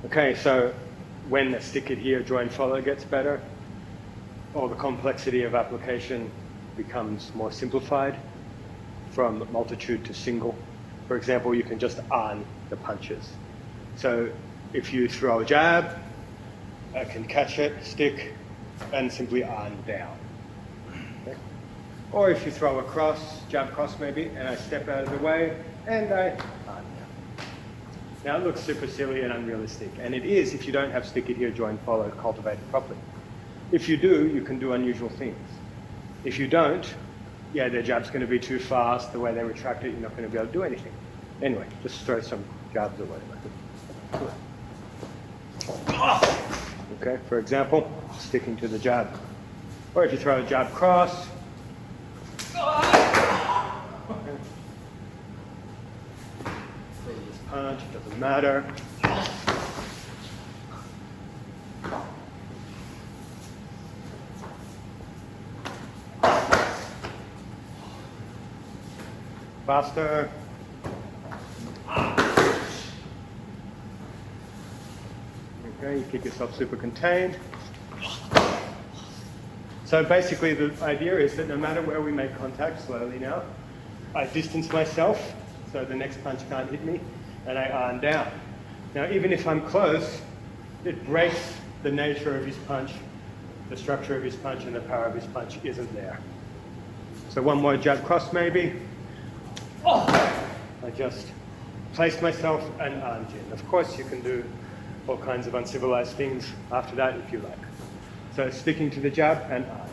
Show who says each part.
Speaker 1: Okay, so when the stick it here, join follow gets better, all the complexity of application becomes more simplified from multitude to single. For example, you can just on the punches. So if you throw a jab, I can catch it, stick, and simply on down. Okay? Or if you throw a cross, jab cross maybe, and I step out of the way, and I on down. Now it looks super silly and unrealistic, and it is if you don't have stick it here, join follow cultivated properly. If you do, you can do unusual things. If you don't, yeah, their jab's going to be too fast, the way they retract it, you're not going to be able to do anything. Anyway, just throw some jabs away. Okay, for example, sticking to the jab. Or if you throw a jab cross, previous punch, doesn't matter. Faster. Okay, you keep yourself super contained. So basically the idea is that no matter where we make contact, slowly now, I distance myself so the next punch can't hit me, and I arm down. Now even if I'm close, it breaks the nature of his punch, the structure of his punch, and the power of his punch isn't there. So one more jab cross maybe. I just place myself and armed in. Of course you can do all kinds of uncivilized things after that if you like. So sticking to the jab and arm.